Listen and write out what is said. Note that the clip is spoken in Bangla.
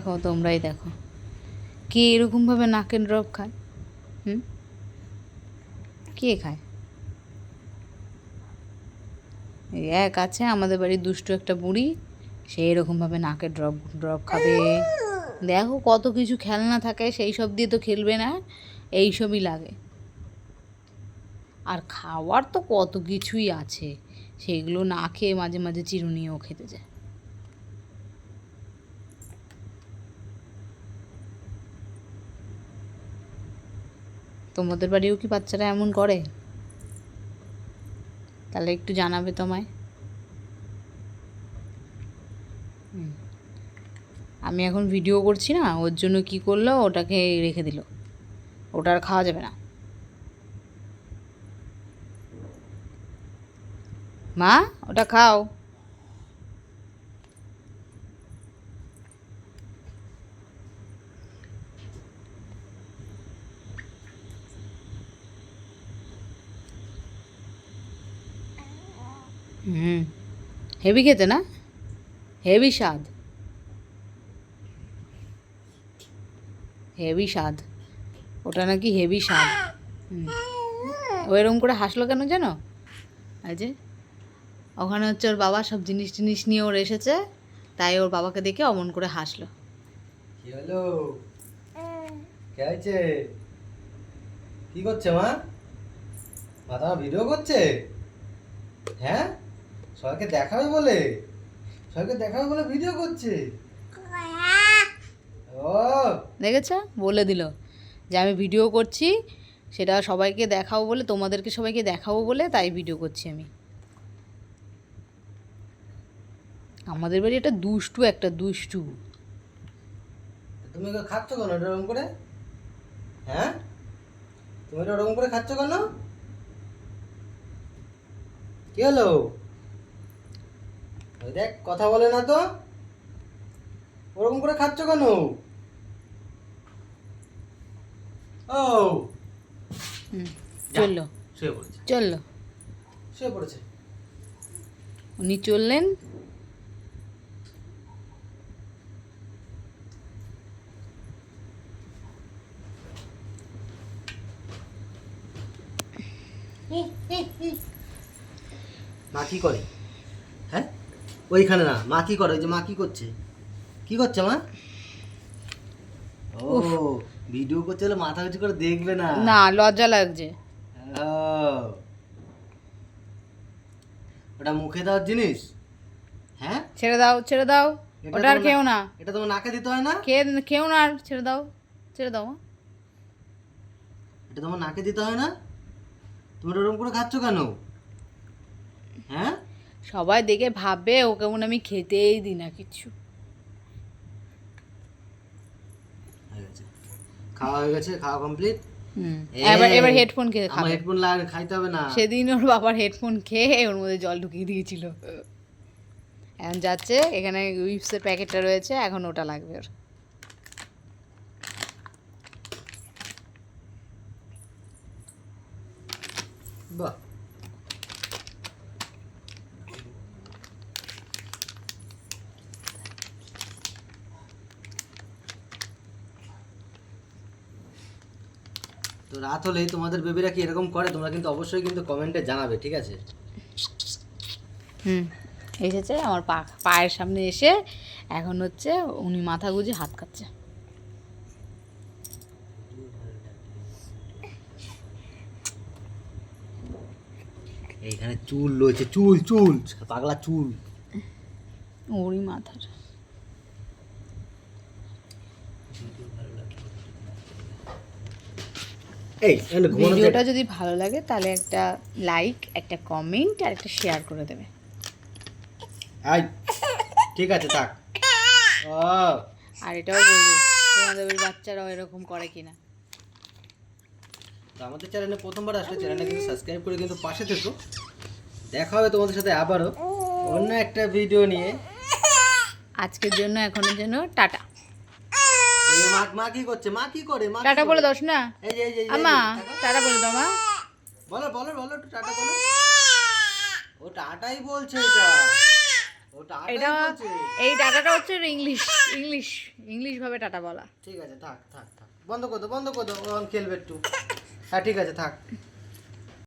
দেখো, তোমরাই দেখো কে এরকমভাবে নাকের ড্রপ খায়। কে খায়? এই এক আছে আমাদের বাড়ির দুষ্টু একটা বুড়ি, সে এরকমভাবে নাকের ড্রপ ড্রপ খাবে। দেখো কত কিছু খেলনা থাকে, সেই সব দিয়ে তো খেলবে না, এইসবই লাগে। আর খাওয়ার তো কত কিছুই আছে, সেগুলো না খেয়ে মাঝে মাঝে চিরুনিও খেতে যায়। তোমাদের বাড়িও কি বাচ্চারা এমন করে? তাহলে একটু জানাবে তোমায়। আমি এখন ভিডিও করছি না, ওর জন্য কি করলো, ওটাকে রেখে দিল, ওটা আর খাওয়া যাবে না। মা, ওটা খাও। হেভি খেতে না, হেভি স্বাদ, হেভি স্বাদ, ওটা নাকি হেভি স্বাদ। ও এরকম করে হাসলো কেন জানো? এই যে ওখানে হচ্ছে ওর বাবা সব জিনিস টিনিস নিয়ে ওর এসেছে, তাই ওর বাবাকে দেখে অমন করে হাসলো। কি হলো? কে হয়েছে? কি করছে মা? মাথা ভিডিও করছে? হ্যাঁ, সবাইকে দেখাবে বলে, সবাইকে দেখাবে বলে ভিডিও করছে। ও দেখেছ, বলে দিল যে আমি ভিডিও করছি, সেটা সবাইকে দেখাবো বলে, তোমাদেরকে সবাইকে দেখাবো বলে, তাই ভিডিও করছি আমি। আমাদের বাড়ি একটা দুষ্টু, একটা দুষ্টু। তুমি খাচ্ছ কেন এরকম করে? হ্যাঁ, তুমি ওরকম করে খাচ্ছ কেন? কি হলো? ওই দেখ, কথা বলে না তো, ওরকম করে খাচ্ছ কেন? ও চললো, শুয়ে পড়েছে, চললো, শুয়ে পড়েছে। উনি চললেন। মা কি করে? হ্যাঁ, ওইখানে না, মা কি করে? ওই যে মা কি করছে? কি করছে মা? ও ভিডিও করতে হলে মাথা উঁচু করে দেখবে না। না, লজ্জা লাগছে। ও, ওটা মুখে দেওয়ার জিনিস? হ্যাঁ, ছেড়ে দাও, ছেড়ে দাও, এটা ওটা আর তোমার খেও না, এটা তোমার নাকে দিতে হয় না? খেও না আর, ছেড়ে দাও, ছেড়ে দাও। এটা তোমার নাকে দিতে হয় না? তুমি ওরকম করে খাচ্ছ কেন? হ্যাঁ, সবাই দেখে ভাববে ও কেমন, আমি খেতেই দিই না কিছু। হয়ে গেছে, খাওয়া হয়ে গেছে, খাওয়া কমপ্লিট। এবার এবার হেডফোন খেয়ে আমার খাবে। হেডফোন খাইতে হবে না। সেদিন ওর বাবার হেডফোন খেয়ে ওর মধ্যে জল ঢুকিয়ে দিয়েছিল। এখন যাচ্ছে, এখানে উইপসের প্যাকেটটা রয়েছে, এখন ওটা লাগবে ওর। বাহ, তো রাত হলেই তোমাদের বেবিরা কি এরকম করে? তোমরা কিন্তু অবশ্যই কিন্তু কমেন্টে জানাবে, ঠিক আছে? এসেছে আমার পায়ের সামনে এসে, এখন হচ্ছে উনি মাথা গুঁজে হাত খাচ্ছে। এইখানে চুল রয়েছে, চুল চুল, পাগলা চুল। ওরই মাথার। এই ভিডিওটা যদি ভালো লাগে তাহলে একটা লাইক, একটা কমেন্ট আর একটা শেয়ার করে দেবে। ঠিক আছে, থাক। ও, আর এটাও বলবে তোমাদের ওই বাচ্চারাও এরকম করে কিনা। তো আমাদের চ্যানেলে প্রথমবার আসলে চ্যানেলটা কিন্তু সাবস্ক্রাইব করে কিন্তু পাশে থেকো। দেখা হবে তোমাদের সাথে আবারও অন্য একটা ভিডিও নিয়ে। আজকের জন্য, এখনের জন্য টাটা। মা কি করছে? মা কি করে? মা টাটা বলে দাও না। এই যে আমা, টাটা বলে দাও মা। বলো বলো বলো, একটু টাটা বলো। ও টাটাই বলছে এটা। ও ও টাটা এটা বলছে। এই টাটাটা হচ্ছে ইংলিশ ইংলিশ ইংলিশ ভাবে টাটা বলা। ঠিক আছে থাক থাক থাক, বন্ধ করে দাও বন্ধ করে দাও, ও এখন খেলবে একটু। হ্যাঁ ঠিক আছে থাক।